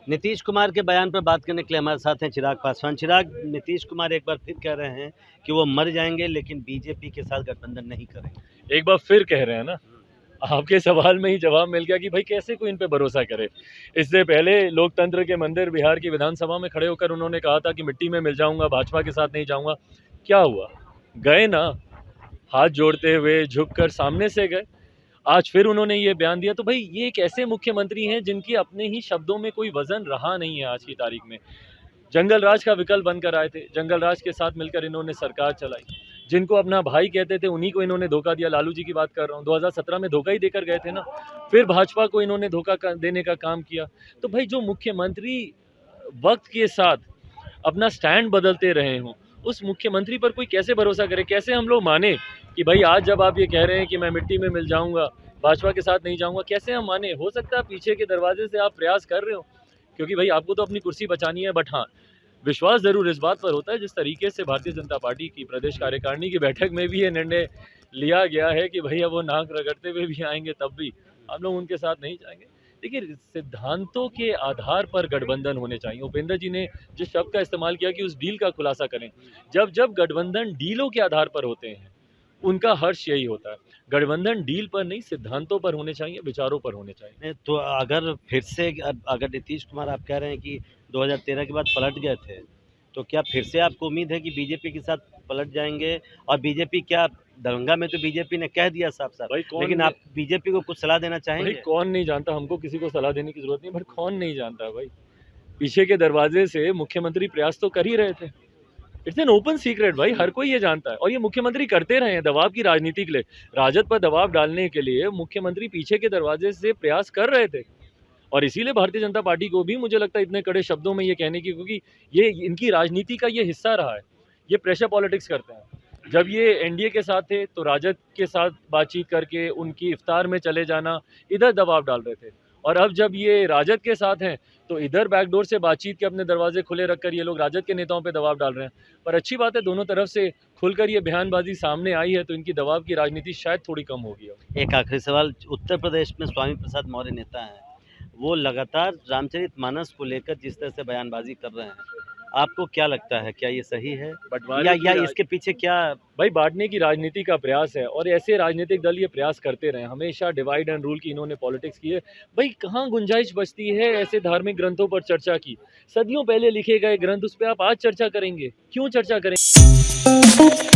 नीतीश कुमार के बयान पर बात करने के लिए हमारे साथ हैं चिराग पासवान। चिराग, नीतीश कुमार एक बार फिर कह रहे हैं कि वो मर जाएंगे लेकिन बीजेपी के साथ गठबंधन नहीं करेंगे। एक बार फिर कह रहे हैं ना, आपके सवाल में ही जवाब मिल गया कि भाई कैसे कोई इन पे भरोसा करे। इससे पहले लोकतंत्र के मंदिर बिहार की विधानसभा में खड़े होकर उन्होंने कहा था कि मिट्टी में मिल जाऊंगा, भाजपा के साथ नहीं जाऊंगा। क्या हुआ? गए ना, हाथ जोड़ते हुए झुककर सामने से गए। आज फिर उन्होंने ये बयान दिया। तो भाई ये एक ऐसे मुख्यमंत्री हैं जिनकी अपने ही शब्दों में कोई वजन रहा नहीं है आज की तारीख में। जंगल राज का विकल्प बनकर आए थे, जंगल राज के साथ मिलकर इन्होंने सरकार चलाई। जिनको अपना भाई कहते थे उन्हीं को इन्होंने धोखा दिया। लालू जी की बात कर रहा हूँ, 2017 में धोखा ही देकर गए थे ना। फिर भाजपा को इन्होंने धोखा देने का काम किया। तो भाई जो मुख्यमंत्री वक्त के साथ अपना स्टैंड बदलते रहे हों, उस मुख्यमंत्री पर कोई कैसे भरोसा करे? कैसे हम लोग माने कि भाई आज जब आप ये कह रहे हैं कि मैं मिट्टी में मिल जाऊंगा, भाजपा के साथ नहीं जाऊंगा, कैसे हम माने? हो सकता है पीछे के दरवाजे से आप प्रयास कर रहे हो, क्योंकि भाई आपको तो अपनी कुर्सी बचानी है। बट हाँ, विश्वास जरूर इस बात पर होता है, जिस तरीके से भारतीय जनता पार्टी की प्रदेश कार्यकारिणी की बैठक में भी ये निर्णय लिया गया है कि भैया वो नाक रगड़ते हुए भी आएंगे तब भी हम लोग उनके साथ नहीं जाएंगे। देखिए, सिद्धांतों के आधार पर गठबंधन होने चाहिए। उपेंद्र जी ने जिस शब्द का इस्तेमाल किया कि उस डील का खुलासा करें, जब जब गठबंधन डीलों के आधार पर होते हैं उनका हर्ष यही होता है। गठबंधन डील पर नहीं, सिद्धांतों पर होने चाहिए, विचारों पर होने चाहिए। नहीं, तो अगर फिर से अगर नीतीश कुमार आप कह रहे हैं कि 2013 के बाद पलट गए थे, तो क्या फिर से आपको उम्मीद है कि बीजेपी के साथ पलट जाएंगे? और बीजेपी क्या, दरभंगा में तो बीजेपी ने कह दिया साफ साफ, भाई लेकिन आप बीजेपी को कुछ सलाह देना भाई चाहेंगे? कौन नहीं जानता, हमको किसी को सलाह देने की जरूरत नहीं, बट कौन नहीं जानता भाई। पीछे के दरवाजे से मुख्यमंत्री प्रयास तो कर ही रहे थे। इट्स एन ओपन सीक्रेट भाई, हर कोई ये जानता है। और ये मुख्यमंत्री करते रहे हैं दबाव की राजनीति के लिए, राजद पर दबाव डालने के लिए मुख्यमंत्री पीछे के दरवाजे से प्रयास कर रहे थे। और इसीलिए भारतीय जनता पार्टी को भी मुझे लगता है इतने कड़े शब्दों में ये कहने की, क्योंकि ये इनकी राजनीति का ये हिस्सा रहा है। ये प्रेशर पॉलिटिक्स करते हैं। जब ये एनडीए के साथ थे तो राजद के साथ बातचीत करके उनकी इफ्तार में चले जाना, इधर दबाव डाल रहे थे। और अब जब ये राजद के साथ हैं तो इधर बैकडोर से बातचीत के अपने दरवाजे खुले रखकर ये लोग राजद के नेताओं पे दबाव डाल रहे हैं। पर अच्छी बात है, दोनों तरफ से खुलकर ये बयानबाजी सामने आई है, तो इनकी दबाव की राजनीति शायद थोड़ी कम होगी। एक आखिरी सवाल, उत्तर प्रदेश में स्वामी प्रसाद मौर्य नेता हैं, वो लगातार रामचरितमानस को लेकर जिस तरह से बयानबाजी कर रहे हैं, आपको क्या लगता है, क्या ये सही है? या इसके पीछे क्या? भाई बांटने की राजनीति का प्रयास है, और ऐसे राजनीतिक दल ये प्रयास करते रहे। हमेशा डिवाइड एंड रूल की इन्होंने पॉलिटिक्स की है। भाई कहाँ गुंजाइश बचती है ऐसे धार्मिक ग्रंथों पर चर्चा की? सदियों पहले लिखे गए ग्रंथ, उस पर आप आज चर्चा करेंगे? क्यों चर्चा करेंगे?